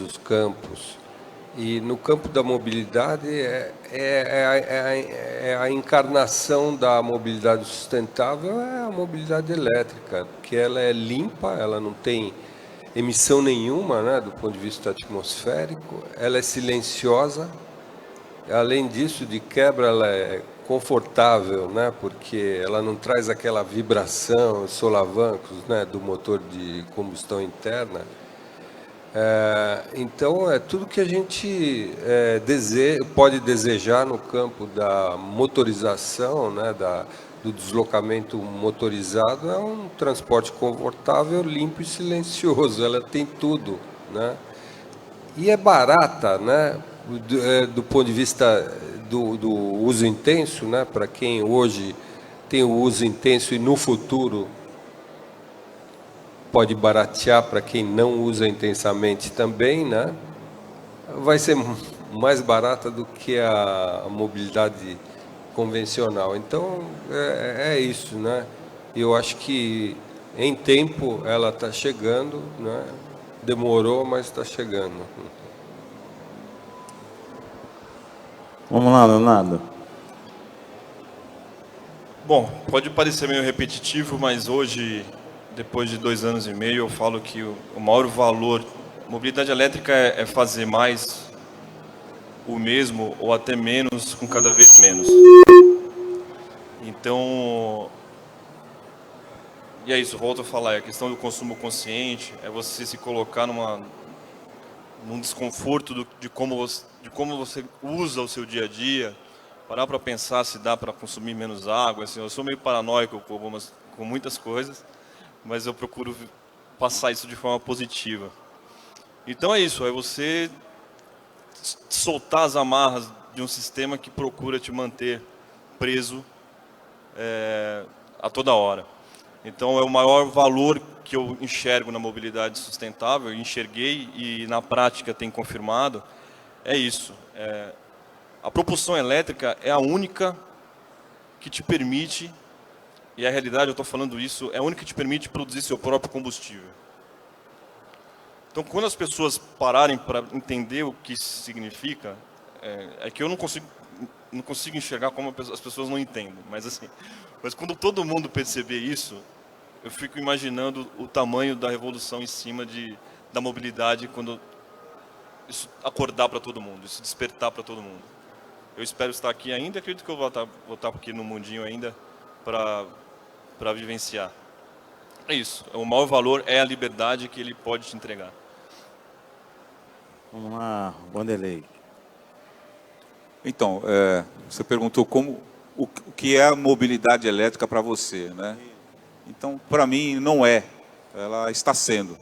os campos. E no campo da mobilidade é a encarnação da mobilidade sustentável, é a mobilidade elétrica, porque ela é limpa, ela não tem emissão nenhuma, né, do ponto de vista atmosférico, ela é silenciosa, além disso, de quebra, ela é confortável, né, porque ela não traz aquela vibração, solavancos, né, do motor de combustão interna. Então, é tudo que a gente pode desejar no campo da motorização, né, do deslocamento motorizado, é um transporte confortável, limpo e silencioso. Ela tem tudo, né? E é barata, né, do ponto de vista do uso intenso, né, para quem hoje tem o uso intenso e no futuro pode baratear para quem não usa intensamente também, né? Vai ser mais barata do que a mobilidade convencional. Então, é isso, né? Eu acho que em tempo ela está chegando, né? Demorou, mas está chegando. Vamos lá, Leonardo. Bom, pode parecer meio repetitivo, mas hoje, depois de 2 anos e meio, eu falo que o maior valor, mobilidade elétrica é fazer mais o mesmo ou até menos com cada vez menos. Então, e é isso, volto a falar, é a questão do consumo consciente, é você se colocar num desconforto de como você usa o seu dia a dia, parar para pensar se dá para consumir menos água. Assim, eu sou meio paranoico com muitas coisas, mas eu procuro passar isso de forma positiva. Então é isso, é você soltar as amarras de um sistema que procura te manter preso a toda hora. Então é o maior valor que eu enxergo na mobilidade sustentável, enxerguei e na prática tem confirmado, é isso. A propulsão elétrica é a única que te permite, e a realidade, eu estou falando isso, é a única que te permite produzir seu próprio combustível. Então, quando as pessoas pararem para entender o que isso significa, é que eu não consigo enxergar como as pessoas não entendem, mas quando todo mundo perceber isso, eu fico imaginando o tamanho da revolução em cima da mobilidade quando isso acordar para todo mundo, isso despertar para todo mundo. Eu espero estar aqui ainda, acredito que eu vou estar aqui no mundinho ainda para vivenciar. É isso, o maior valor é a liberdade que ele pode te entregar. Vamos lá, Wanderley. Então, você perguntou o que é a mobilidade elétrica para você, né? Então, para mim, não é. Ela está sendo.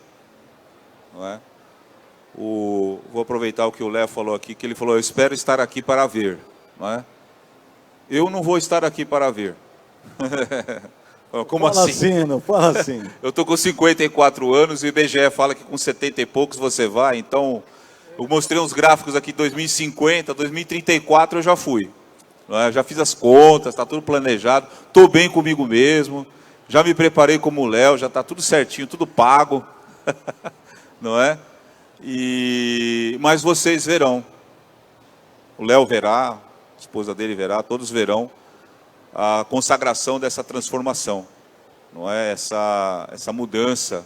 Não é? Vou aproveitar o que o Léo falou aqui, que ele falou, eu espero estar aqui para ver. Não é? Eu não vou estar aqui para ver. Como Fala assim? Não fala assim. Eu estou com 54 anos e o IBGE fala que com 70 e poucos você vai. Então, eu mostrei uns gráficos aqui, 2050, 2034 eu já fui. Não é? Já fiz as contas, está tudo planejado, estou bem comigo mesmo. Já me preparei como o Léo, já está tudo certinho, tudo pago. Não é? Mas vocês verão. O Léo verá, a esposa dele verá, todos verão a consagração dessa transformação. Não é? Essa mudança.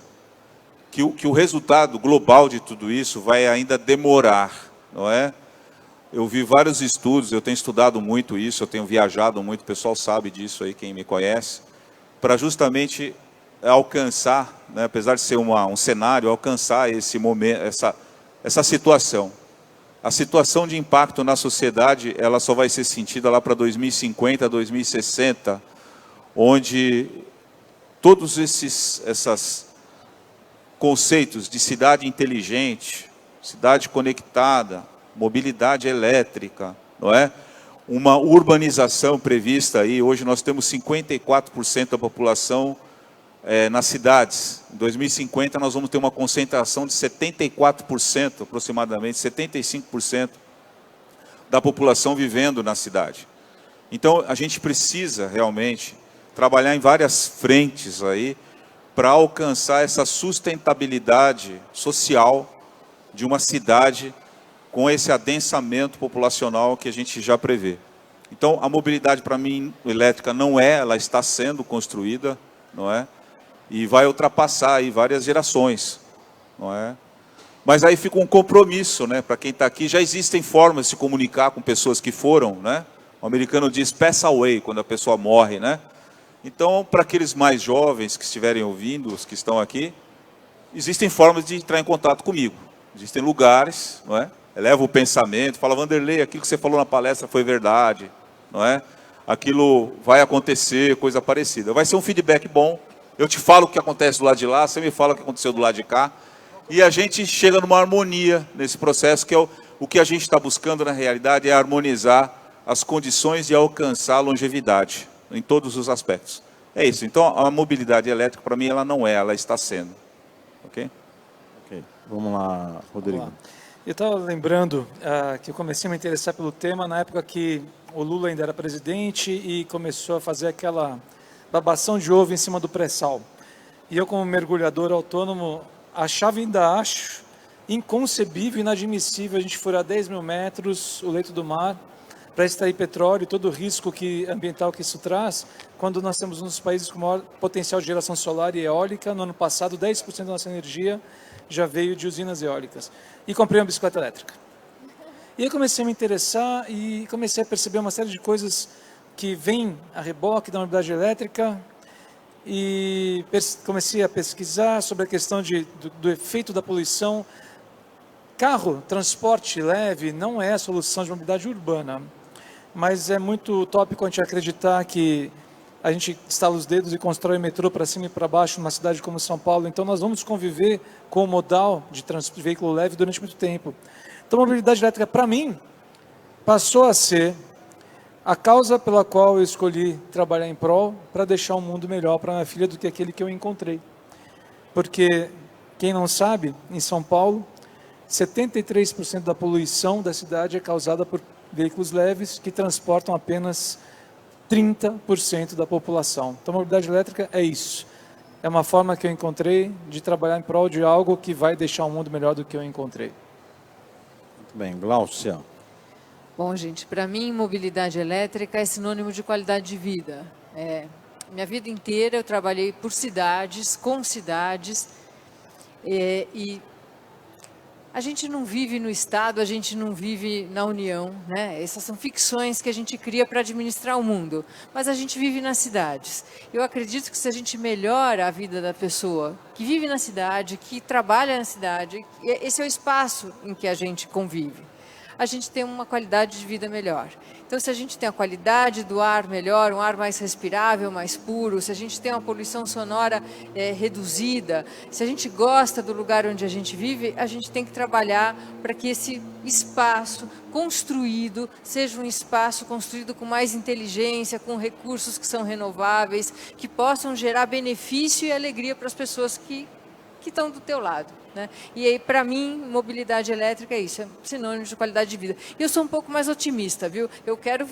Que o resultado global de tudo isso vai ainda demorar. Não é? Eu vi vários estudos, eu tenho estudado muito isso, eu tenho viajado muito, o pessoal sabe disso aí, quem me conhece, para justamente alcançar, né, apesar de ser um cenário, alcançar esse momento, essa situação. A situação de impacto na sociedade, ela só vai ser sentida lá para 2050, 2060, onde todos esses conceitos de cidade inteligente, cidade conectada, mobilidade elétrica, não é? Uma urbanização prevista aí, hoje nós temos 54% da população nas cidades. Em 2050 nós vamos ter uma concentração de 74%, aproximadamente, 75% da população vivendo na cidade. Então a gente precisa realmente trabalhar em várias frentes aí para alcançar essa sustentabilidade social, de uma cidade com esse adensamento populacional que a gente já prevê. Então, a mobilidade, para mim, elétrica não é, ela está sendo construída, não é? E vai ultrapassar aí várias gerações, não é? Mas aí fica um compromisso, né? Para quem está aqui, já existem formas de se comunicar com pessoas que foram, né? O americano diz pass away, quando a pessoa morre, né? Então, para aqueles mais jovens que estiverem ouvindo, os que estão aqui, existem formas de entrar em contato comigo. Existem lugares, não é? Eleva o pensamento, fala, Vanderlei, aquilo que você falou na palestra foi verdade, não é? Aquilo vai acontecer, coisa parecida. Vai ser um feedback bom. Eu te falo o que acontece do lado de lá, você me fala o que aconteceu do lado de cá. E a gente chega numa harmonia nesse processo, que é o que a gente está buscando na realidade, é harmonizar as condições de alcançar a longevidade, em todos os aspectos. É isso. Então, a mobilidade elétrica, para mim, ela não é, ela está sendo. Ok? Ok. Vamos lá, Rodrigo. Vamos lá. Eu estava lembrando que eu comecei a me interessar pelo tema na época que o Lula ainda era presidente e começou a fazer aquela babação de ovo em cima do pré-sal. E eu, como mergulhador autônomo, achava e ainda acho inconcebível, inadmissível a gente furar 10 mil metros o leito do mar para extrair petróleo e todo o risco ambiental que isso traz, quando nós temos um dos países com maior potencial de geração solar e eólica. No ano passado, 10% da nossa energia já veio de usinas eólicas. E comprei uma bicicleta elétrica. E eu comecei a me interessar e comecei a perceber uma série de coisas que vêm a reboque da mobilidade elétrica, e comecei a pesquisar sobre a questão do efeito da poluição. Carro, transporte leve, não é a solução de mobilidade urbana, mas é muito utópico a gente acreditar que a gente estala os dedos e constrói metrô para cima e para baixo numa cidade como São Paulo. Então nós vamos conviver com o modal de veículo leve durante muito tempo. Então a mobilidade elétrica, para mim, passou a ser a causa pela qual eu escolhi trabalhar em prol, para deixar um mundo melhor para minha filha do que aquele que eu encontrei. Porque, quem não sabe, em São Paulo, 73% da poluição da cidade é causada por veículos leves que transportam apenas 30% da população. Então, a mobilidade elétrica é isso. É uma forma que eu encontrei de trabalhar em prol de algo que vai deixar um mundo melhor do que eu encontrei. Muito bem, Glaucia. Bom, gente, para mim, mobilidade elétrica é sinônimo de qualidade de vida. Minha vida inteira eu trabalhei por cidades, com cidades, e a gente não vive no Estado, a gente não vive na União, né? Essas são ficções que a gente cria para administrar o mundo, mas a gente vive nas cidades. Eu acredito que se a gente melhora a vida da pessoa que vive na cidade, que trabalha na cidade, esse é o espaço em que a gente convive, a gente tem uma qualidade de vida melhor. Então, se a gente tem a qualidade do ar melhor, um ar mais respirável, mais puro, se a gente tem uma poluição sonora reduzida, se a gente gosta do lugar onde a gente vive, a gente tem que trabalhar para que esse espaço construído seja um espaço construído com mais inteligência, com recursos que são renováveis, que possam gerar benefício e alegria para as pessoas que estão do teu lado, né? E aí, para mim, mobilidade elétrica é isso, é sinônimo de qualidade de vida. E eu sou um pouco mais otimista, viu? Eu quero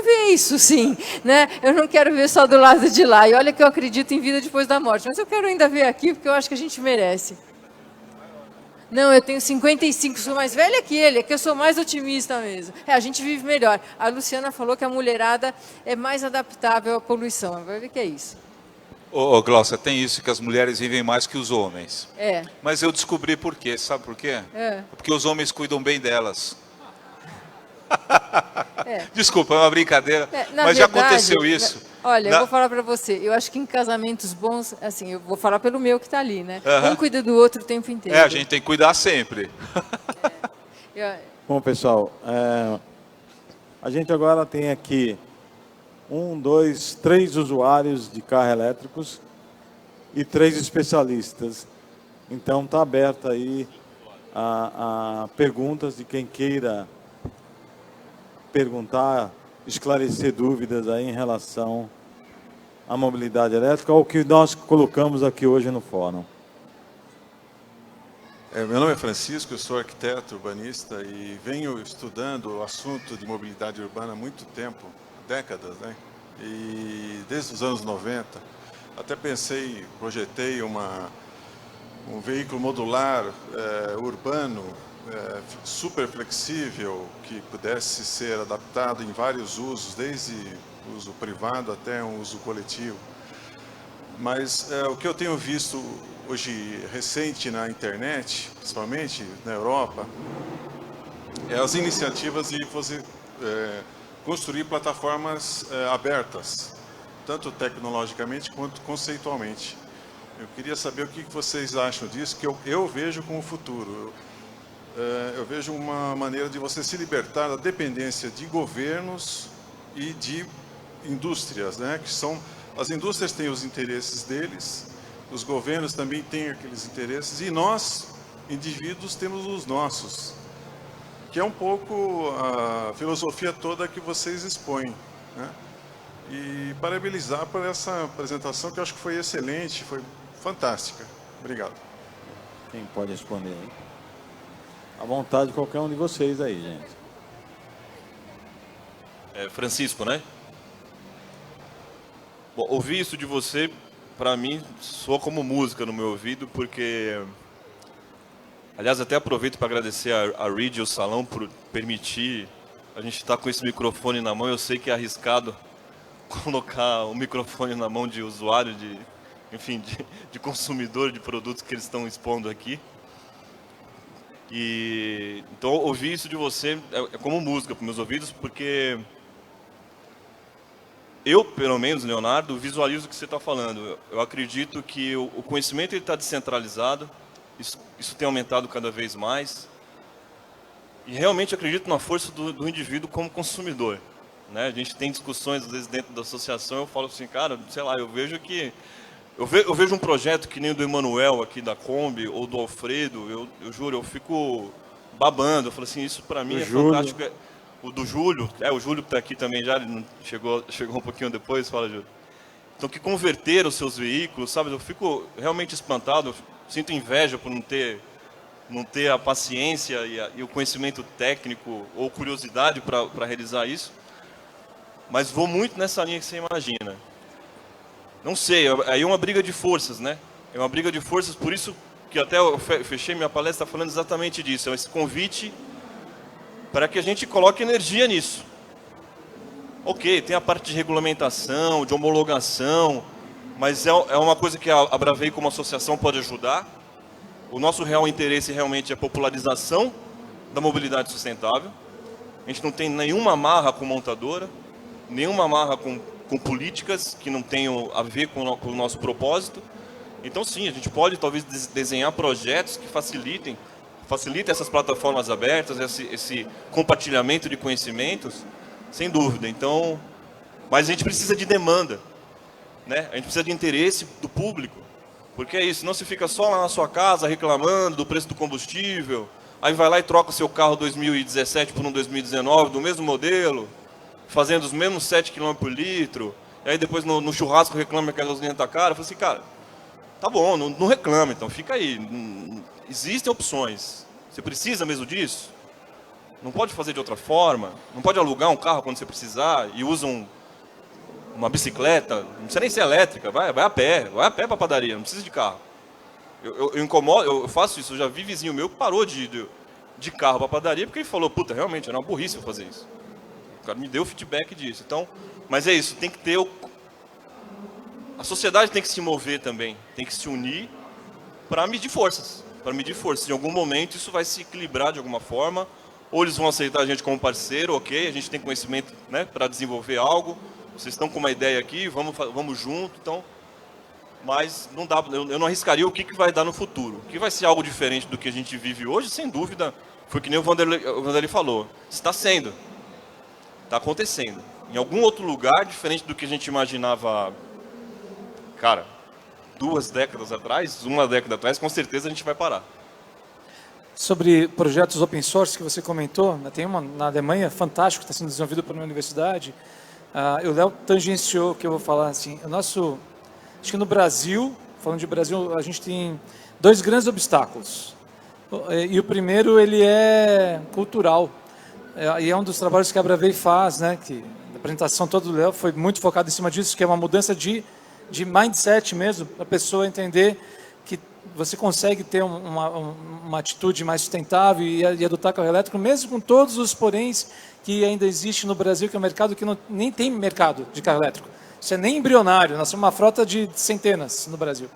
ver isso, sim, né? Eu não quero ver só do lado de lá. E olha que eu acredito em vida depois da morte, mas eu quero ainda ver aqui, porque eu acho que a gente merece. Não, eu tenho 55, sou mais velha que ele, é que eu sou mais otimista mesmo. A gente vive melhor. A Luciana falou que a mulherada é mais adaptável à poluição. Vai ver que é isso. Ô, Glaucia, tem isso que as mulheres vivem mais que os homens. É. Mas eu descobri por quê, sabe por quê? Porque os homens cuidam bem delas. Desculpa, é uma brincadeira, mas já aconteceu isso. Olha, eu vou falar para você, eu acho que em casamentos bons, assim, eu vou falar pelo meu que está ali, né? Um cuida do outro o tempo inteiro. A gente tem que cuidar sempre. Bom, pessoal, a gente agora tem aqui 1, 2, 3 usuários de carros elétricos e 3 especialistas. Então está aberta aí a perguntas de quem queira perguntar, esclarecer dúvidas aí em relação à mobilidade elétrica, ou o que nós colocamos aqui hoje no fórum. Meu nome é Francisco, eu sou arquiteto urbanista e venho estudando o assunto de mobilidade urbana há muito tempo, décadas, né? E desde os anos 90, até projetei um veículo modular urbano, super flexível, que pudesse ser adaptado em vários usos, desde uso privado até um uso coletivo. Mas o que eu tenho visto hoje recente na internet, principalmente na Europa, é as iniciativas de você construir plataformas abertas, tanto tecnologicamente quanto conceitualmente. Eu queria saber o que vocês acham disso, que eu vejo como futuro. Eu vejo uma maneira de você se libertar da dependência de governos e de indústrias, né? Que são, as indústrias têm os interesses deles, os governos também têm aqueles interesses, e nós, indivíduos, temos os nossos, que é um pouco a filosofia toda que vocês expõem, né? E parabenizar por essa apresentação, que eu acho que foi excelente, foi fantástica. Obrigado. Quem pode responder aí? À vontade, qualquer um de vocês aí, gente. Francisco, né? Bom, ouvir isso de você, para mim, soa como música no meu ouvido, porque... Aliás, até aproveito para agradecer a Reed e o Salão por permitir a gente estar com esse microfone na mão. Eu sei que é arriscado colocar o microfone na mão de usuário, de consumidor de produtos que eles estão expondo aqui. E então ouvir isso de você é como música para meus ouvidos, porque eu, pelo menos, Leonardo, visualizo o que você está falando. Eu acredito que o conhecimento está descentralizado, isso tem aumentado cada vez mais, e realmente acredito na força do indivíduo como consumidor, né? A gente tem discussões às vezes dentro da associação, eu falo assim, cara, sei lá, eu vejo que eu vejo um projeto que nem o do Emanuel aqui da Kombi, ou do Alfredo, eu juro, eu fico babando. Eu falo assim, isso para mim é fantástico. O do Júlio, o Júlio que está aqui também já, ele chegou um pouquinho depois, fala, Júlio. Então, que converteram os seus veículos, sabe? Eu fico realmente espantado, eu sinto inveja por não ter a paciência e o conhecimento técnico ou curiosidade para realizar isso. Mas vou muito nessa linha que você imagina. Não sei, aí é uma briga de forças, né? É uma briga de forças, por isso que até eu fechei minha palestra falando exatamente disso. É esse convite para que a gente coloque energia nisso. Ok, tem a parte de regulamentação, de homologação, mas é uma coisa que a Bravei como associação pode ajudar. O nosso real interesse realmente é a popularização da mobilidade sustentável. A gente não tem nenhuma amarra com montadora, nenhuma amarra com políticas que não tenham a ver com o nosso propósito. Então sim, a gente pode talvez desenhar projetos que facilitem essas plataformas abertas, esse compartilhamento de conhecimentos, sem dúvida. Então, mas a gente precisa de demanda, né? A gente precisa de interesse do público, porque é isso, senão você fica só lá na sua casa reclamando do preço do combustível, aí vai lá e troca o seu carro 2017 por um 2019 do mesmo modelo, fazendo os mesmos 7 km por litro, e aí depois no churrasco reclama que a gasolina está cara. Eu falo assim, cara, tá bom, não reclama, então fica aí. Existem opções. Você precisa mesmo disso? Não pode fazer de outra forma? Não pode alugar um carro quando você precisar e usa uma bicicleta? Não precisa nem ser elétrica, vai a pé para a padaria, não precisa de carro. Eu incomodo, eu faço isso, eu já vi vizinho meu que parou de carro para a padaria porque ele falou, puta, realmente, era uma burrice eu fazer isso. O cara me deu feedback disso. Então, mas é isso, tem que ter a sociedade tem que se mover também, tem que se unir para medir forças. Em algum momento isso vai se equilibrar de alguma forma, ou eles vão aceitar a gente como parceiro, ok, a gente tem conhecimento, né, para desenvolver algo, vocês estão com uma ideia aqui, vamos junto, então, mas não dá, eu não arriscaria o que vai dar no futuro. O que vai ser algo diferente do que a gente vive hoje, sem dúvida, foi que nem o Vanderlei falou, está sendo. Está acontecendo. Em algum outro lugar, diferente do que a gente imaginava, cara, 2 décadas atrás, 1 década atrás, com certeza a gente vai parar. Sobre projetos open source que você comentou, tem uma na Alemanha fantástico, que está sendo desenvolvido por uma universidade. O Léo tangenciou o que eu vou falar assim. Acho que no Brasil, falando de Brasil, a gente tem 2 grandes obstáculos. E o primeiro, ele é cultural. E é um dos trabalhos que a Bravei faz, né? Que a apresentação toda do Léo foi muito focada em cima disso, que é uma mudança de mindset mesmo, para a pessoa entender que você consegue ter uma atitude mais sustentável e adotar carro elétrico, mesmo com todos os poréns que ainda existe no Brasil, que é um mercado que nem tem mercado de carro elétrico. Isso é nem embrionário, nós somos uma frota de centenas no Brasil.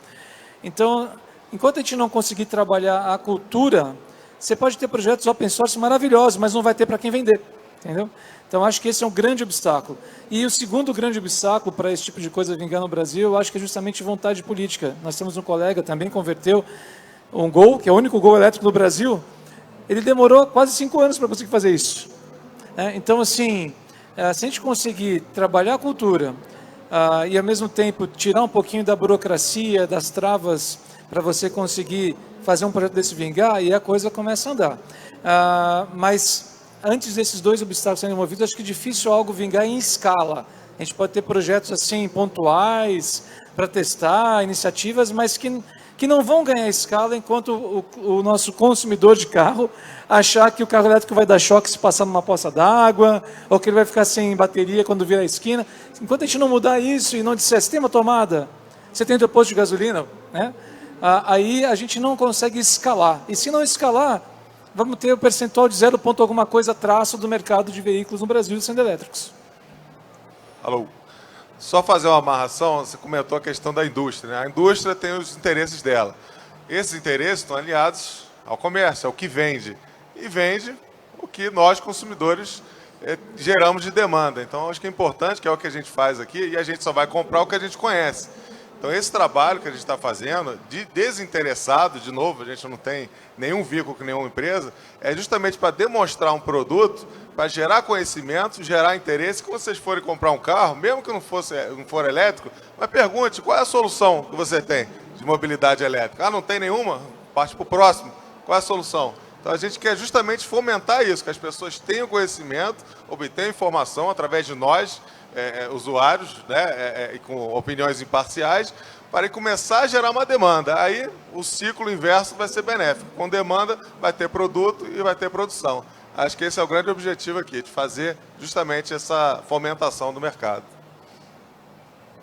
Então, enquanto a gente não conseguir trabalhar a cultura, você pode ter projetos open source maravilhosos, mas não vai ter para quem vender, entendeu? Então, acho que esse é um grande obstáculo. E o segundo grande obstáculo para esse tipo de coisa vingar no Brasil, eu acho que é justamente vontade política. Nós temos um colega, também converteu um Gol, que é o único Gol elétrico do Brasil, ele demorou quase 5 anos para conseguir fazer isso. Então, assim, se a gente conseguir trabalhar a cultura e, ao mesmo tempo, tirar um pouquinho da burocracia, das travas, para você conseguir fazer um projeto desse vingar, aí a coisa começa a andar. Mas antes desses dois obstáculos serem removidos, acho que é difícil algo vingar em escala. A gente pode ter projetos assim pontuais para testar, iniciativas, mas que não vão ganhar escala enquanto o nosso consumidor de carro achar que o carro elétrico vai dar choque se passar numa poça d'água, ou que ele vai ficar sem bateria quando virar a esquina. Enquanto a gente não mudar isso e não disser, você tem uma tomada, você tem teu posto de gasolina, né? Aí a gente não consegue escalar. E se não escalar, vamos ter o percentual de 0 ponto alguma coisa traço do mercado de veículos no Brasil sendo elétricos. Alô. Só fazer uma amarração, você comentou a questão da indústria, né? A indústria tem os interesses dela. Esses interesses estão aliados ao comércio, ao que vende. E vende o que nós, consumidores, geramos de demanda. Então, acho que é importante, que é o que a gente faz aqui, e a gente só vai comprar o que a gente conhece. Então, esse trabalho que a gente está fazendo, de desinteressado, de novo, a gente não tem nenhum vínculo com nenhuma empresa, é justamente para demonstrar um produto, para gerar conhecimento, gerar interesse. Que vocês forem comprar um carro, mesmo que não for elétrico, mas pergunte qual é a solução que você tem de mobilidade elétrica. Não tem nenhuma? Parte para o próximo. Qual é a solução? Então, a gente quer justamente fomentar isso, que as pessoas tenham conhecimento, obtenham informação através de nós, usuários, né, e com opiniões imparciais, para começar a gerar uma demanda. Aí o ciclo inverso vai ser benéfico. Com demanda vai ter produto e vai ter produção. Acho que esse é o grande objetivo aqui, de fazer justamente essa fomentação do mercado.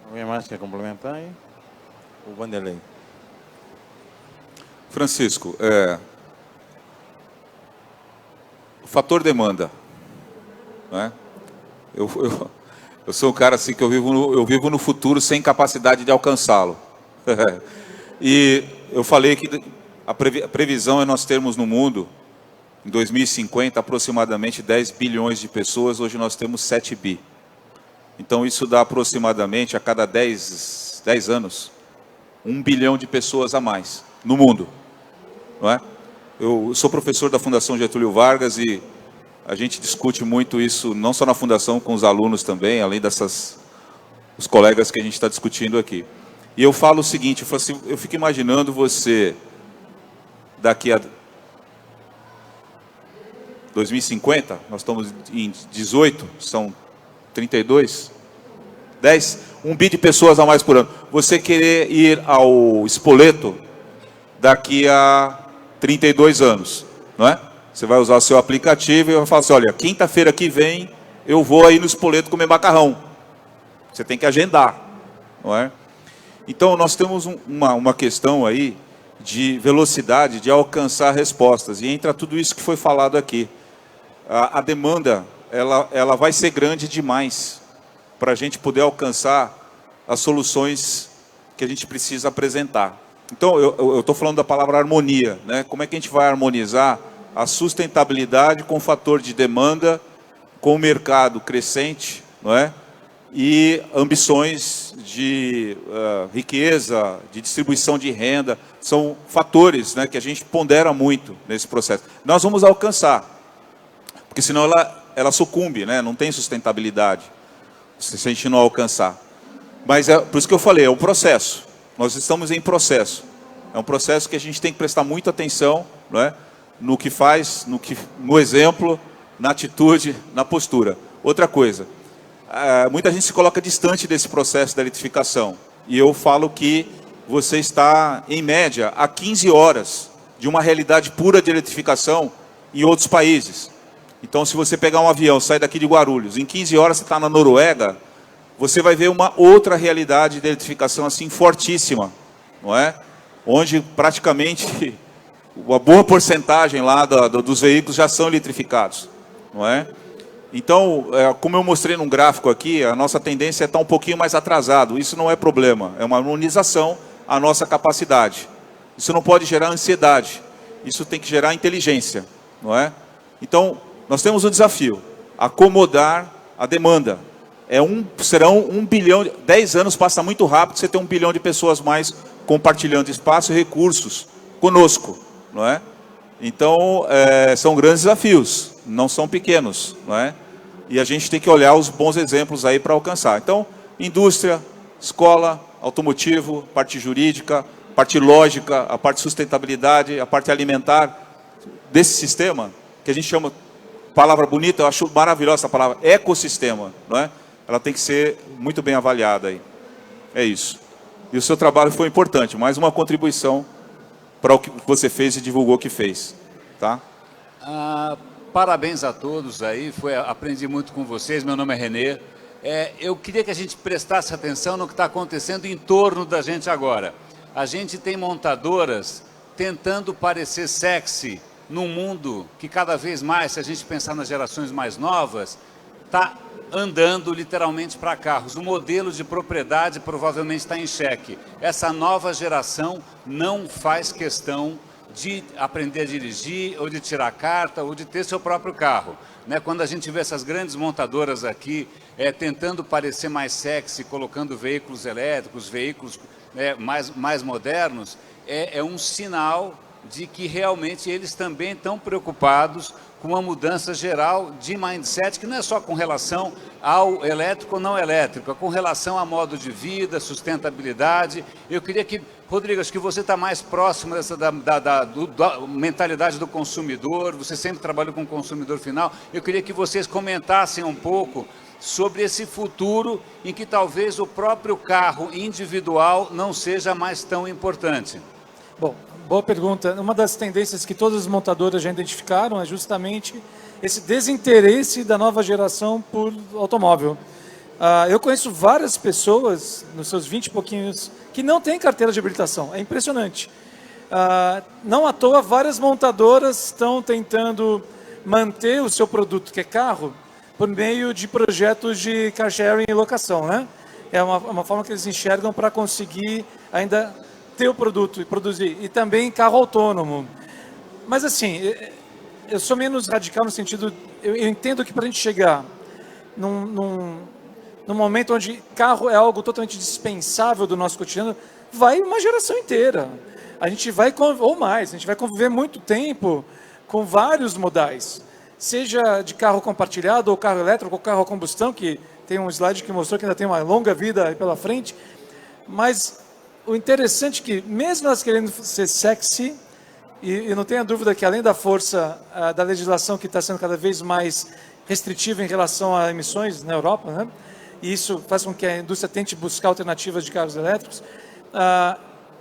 Alguém mais quer complementar aí? O Vanderlei. Francisco, o fator demanda, né? Eu sou um cara assim que eu vivo no futuro sem capacidade de alcançá-lo. E eu falei que a previsão é nós termos no mundo, em 2050, aproximadamente 10 bilhões de pessoas. Hoje nós temos 7 bi. Então isso dá aproximadamente, a cada 10 anos, 1 bilhão de pessoas a mais no mundo, não é? Eu sou professor da Fundação Getúlio Vargas e a gente discute muito isso, não só na Fundação, com os alunos também, além os colegas que a gente está discutindo aqui. E eu falo o seguinte, eu falo assim, eu fico imaginando você, daqui a 2050, nós estamos em 18, são 32, 1 bi de pessoas a mais por ano. Você querer ir ao Spoleto daqui a 32 anos, não é? Você vai usar o seu aplicativo e vai falar assim, olha, quinta-feira que vem eu vou aí no Spoleto comer macarrão. Você tem que agendar, não é? Então, nós temos uma questão aí de velocidade, de alcançar respostas. E entra tudo isso que foi falado aqui. A demanda, ela vai ser grande demais para a gente poder alcançar as soluções que a gente precisa apresentar. Então, eu estou falando da palavra harmonia, né? Como é que a gente vai harmonizar a sustentabilidade com o fator de demanda, com o mercado crescente, não é? E ambições de riqueza, de distribuição de renda, são fatores, né, que a gente pondera muito nesse processo. Nós vamos alcançar, porque senão ela sucumbe, né? Não tem sustentabilidade se a gente não alcançar. Mas por isso que eu falei, é um processo. Nós estamos em processo. É um processo que a gente tem que prestar muita atenção, não é? No que faz, no exemplo, na atitude, na postura. Outra coisa, muita gente se coloca distante desse processo da eletrificação. E eu falo que você está, em média, a 15 horas de uma realidade pura de eletrificação em outros países. Então, se você pegar um avião, sair daqui de Guarulhos, em 15 horas você está na Noruega, você vai ver uma outra realidade de eletrificação assim fortíssima, não é? onde praticamente uma boa porcentagem lá dos veículos já são eletrificados, não é? Então, como eu mostrei num gráfico aqui, a nossa tendência é estar um pouquinho mais atrasado. Isso não é problema, é uma harmonização à nossa capacidade. Isso não pode gerar ansiedade, isso tem que gerar inteligência, não é? Então, nós temos um desafio, acomodar a demanda. Serão 1 bilhão, 10 anos passa muito rápido, você tem 1 bilhão de pessoas mais compartilhando espaço e recursos conosco, não é? Então, são grandes desafios, não são pequenos, não é? E a gente tem que olhar os bons exemplos aí para alcançar. Então, indústria, escola, automotivo, parte jurídica, parte lógica, a parte sustentabilidade, a parte alimentar desse sistema, que a gente chama, palavra bonita, eu acho maravilhosa essa palavra, ecossistema, não é? Ela tem que ser muito bem avaliada aí. É isso. E o seu trabalho foi importante, mais uma contribuição para o que você fez e divulgou que fez, tá? Parabéns a todos aí, aprendi muito com vocês, meu nome é Renê. Eu queria que a gente prestasse atenção no que está acontecendo em torno da gente agora. A gente tem montadoras tentando parecer sexy num mundo que cada vez mais, se a gente pensar nas gerações mais novas, está andando literalmente para carros. O modelo de propriedade provavelmente está em xeque. Essa nova geração não faz questão de aprender a dirigir, ou de tirar carta, ou de ter seu próprio carro, né? Quando a gente vê essas grandes montadoras aqui tentando parecer mais sexy, colocando veículos elétricos, veículos mais modernos, é um sinal de que realmente eles também estão preocupados com uma mudança geral de mindset, que não é só com relação ao elétrico ou não elétrico, é com relação a modo de vida, sustentabilidade. Eu queria que, Rodrigo, acho que você está mais próximo da mentalidade do consumidor, você sempre trabalhou com o consumidor final. Eu queria que vocês comentassem um pouco sobre esse futuro em que talvez o próprio carro individual não seja mais tão importante. Bom, boa pergunta. Uma das tendências que todas as montadoras já identificaram é justamente esse desinteresse da nova geração por automóvel. Eu conheço várias pessoas, nos seus 20 e pouquinhos, que não têm carteira de habilitação. É impressionante. Não à toa, várias montadoras estão tentando manter o seu produto, que é carro, por meio de projetos de car sharing e locação, né? É uma forma que eles enxergam para conseguir ainda ter o produto e produzir. E também carro autônomo. Mas assim, eu sou menos radical no sentido, eu entendo que para a gente chegar num momento onde carro é algo totalmente dispensável do nosso cotidiano, vai uma geração inteira. A gente vai, ou mais, a gente vai conviver muito tempo com vários modais. Seja de carro compartilhado, ou carro elétrico, ou carro a combustão, que tem um slide que mostrou que ainda tem uma longa vida aí pela frente. Mas o interessante é que, mesmo nós querendo ser sexy, e não tenha dúvida que além da força da legislação que está sendo cada vez mais restritiva em relação a emissões na Europa, né? E isso faz com que a indústria tente buscar alternativas de carros elétricos,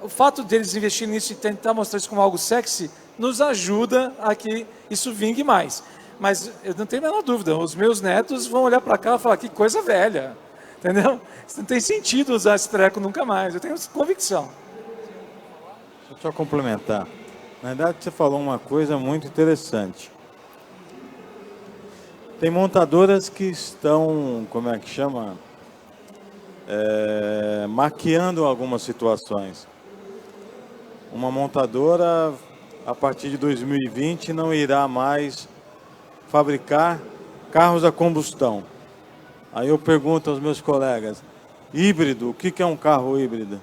o fato deles investirem nisso e tentar mostrar isso como algo sexy, nos ajuda a que isso vingue mais. Mas eu não tenho a menor dúvida, os meus netos vão olhar para cá e falar, que coisa velha, entendeu? Isso não tem sentido usar esse treco nunca mais, eu tenho essa convicção. Deixa eu só complementar. Na verdade, você falou uma coisa muito interessante. Tem montadoras que estão, como é que chama? Maquiando algumas situações. Uma montadora, a partir de 2020, não irá mais fabricar carros a combustão. Aí eu pergunto aos meus colegas, híbrido, o que é um carro híbrido?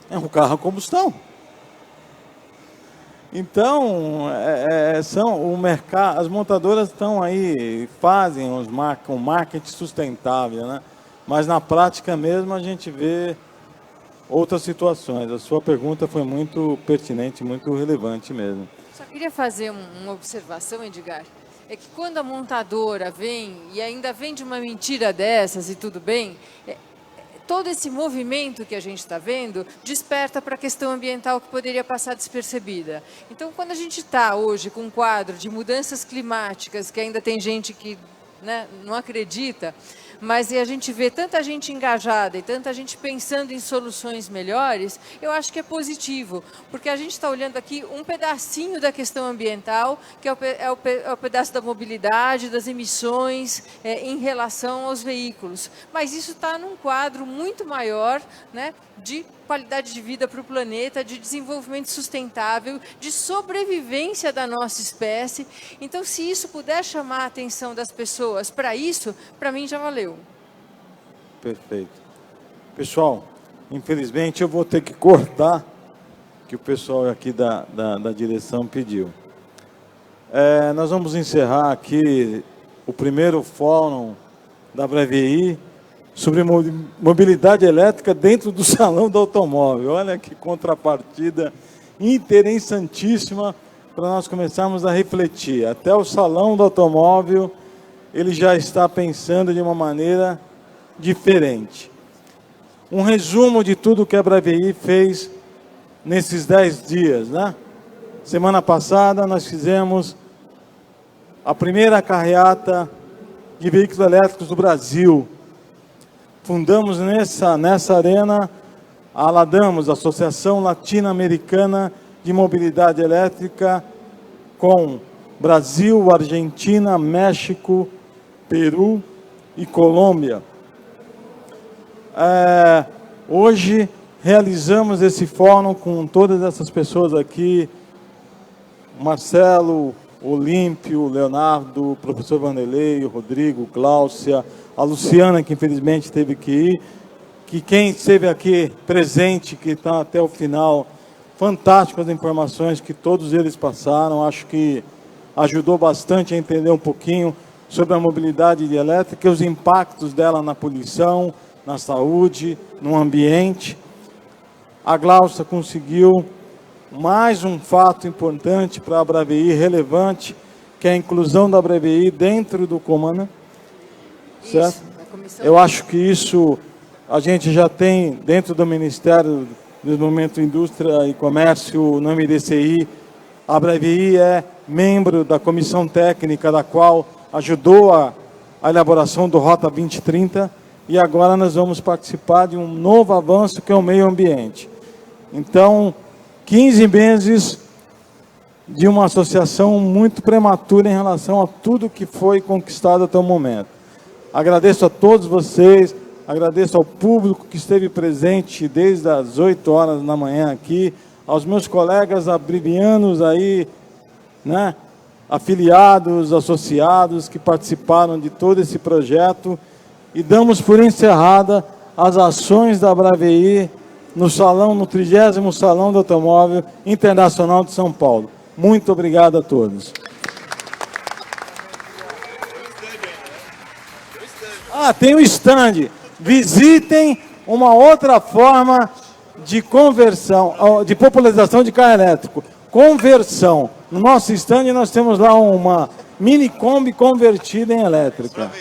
É um carro a combustão. Então, o mercado, as montadoras estão aí, fazem um marketing sustentável, né? Mas na prática mesmo a gente vê outras situações. A sua pergunta foi muito pertinente, muito relevante mesmo. Só queria fazer uma observação, Edgar. É que quando a montadora vem, e ainda vem de uma mentira dessas e tudo bem, todo esse movimento que a gente está vendo desperta para a questão ambiental que poderia passar despercebida. Então, quando a gente está hoje com um quadro de mudanças climáticas, que ainda tem gente que, né, não acredita, mas a gente vê tanta gente engajada e tanta gente pensando em soluções melhores, eu acho que é positivo, porque a gente está olhando aqui um pedacinho da questão ambiental, que é o pedaço da mobilidade, das emissões em relação aos veículos. Mas isso está num quadro muito maior, né, de qualidade de vida para o planeta, de desenvolvimento sustentável, de sobrevivência da nossa espécie. Então, se isso puder chamar a atenção das pessoas para isso, para mim já valeu. Perfeito. Pessoal, infelizmente eu vou ter que cortar, que o pessoal aqui da direção pediu. Nós vamos encerrar aqui o primeiro fórum da Braveí sobre mobilidade elétrica dentro do salão do automóvel. Olha que contrapartida interessantíssima para nós começarmos a refletir. Até o salão do automóvel, ele já está pensando de uma maneira diferente. Um resumo de tudo que a Braveí fez nesses 10 dias, né? Semana passada nós fizemos a primeira carreata de veículos elétricos do Brasil. Fundamos nessa arena a Aladamos, Associação Latino-Americana de Mobilidade Elétrica, com Brasil, Argentina, México, Peru e Colômbia. Hoje realizamos esse fórum com todas essas pessoas aqui, Marcelo, Olímpio, Leonardo, o professor Vanderlei, o Rodrigo, Gláucia, a Luciana, que infelizmente teve que ir, que quem esteve aqui presente, que está até o final, fantásticas informações que todos eles passaram, acho que ajudou bastante a entender um pouquinho sobre a mobilidade elétrica e os impactos dela na poluição, na saúde, no ambiente. A Gláucia conseguiu mais um fato importante para a Braveí, relevante, que é a inclusão da Braveí dentro do Comana. Certo? Eu acho que isso a gente já tem dentro do Ministério do Desenvolvimento, Indústria e Comércio, no MDCI. A Braveí é membro da comissão técnica, da qual ajudou a elaboração do Rota 2030, e agora nós vamos participar de um novo avanço, que é o meio ambiente. Então, 15 meses de uma associação muito prematura em relação a tudo que foi conquistado até o momento. Agradeço a todos vocês, agradeço ao público que esteve presente desde as 8 horas da manhã aqui, aos meus colegas abrivianos aí, né, afiliados, associados, que participaram de todo esse projeto, e damos por encerrada as ações da Braveí no 30º Salão do Automóvel Internacional de São Paulo. Muito obrigado a todos. Tem o stand. Visitem uma outra forma de conversão, de popularização de carro elétrico. Conversão. No nosso stand nós temos lá uma mini Kombi convertida em elétrica.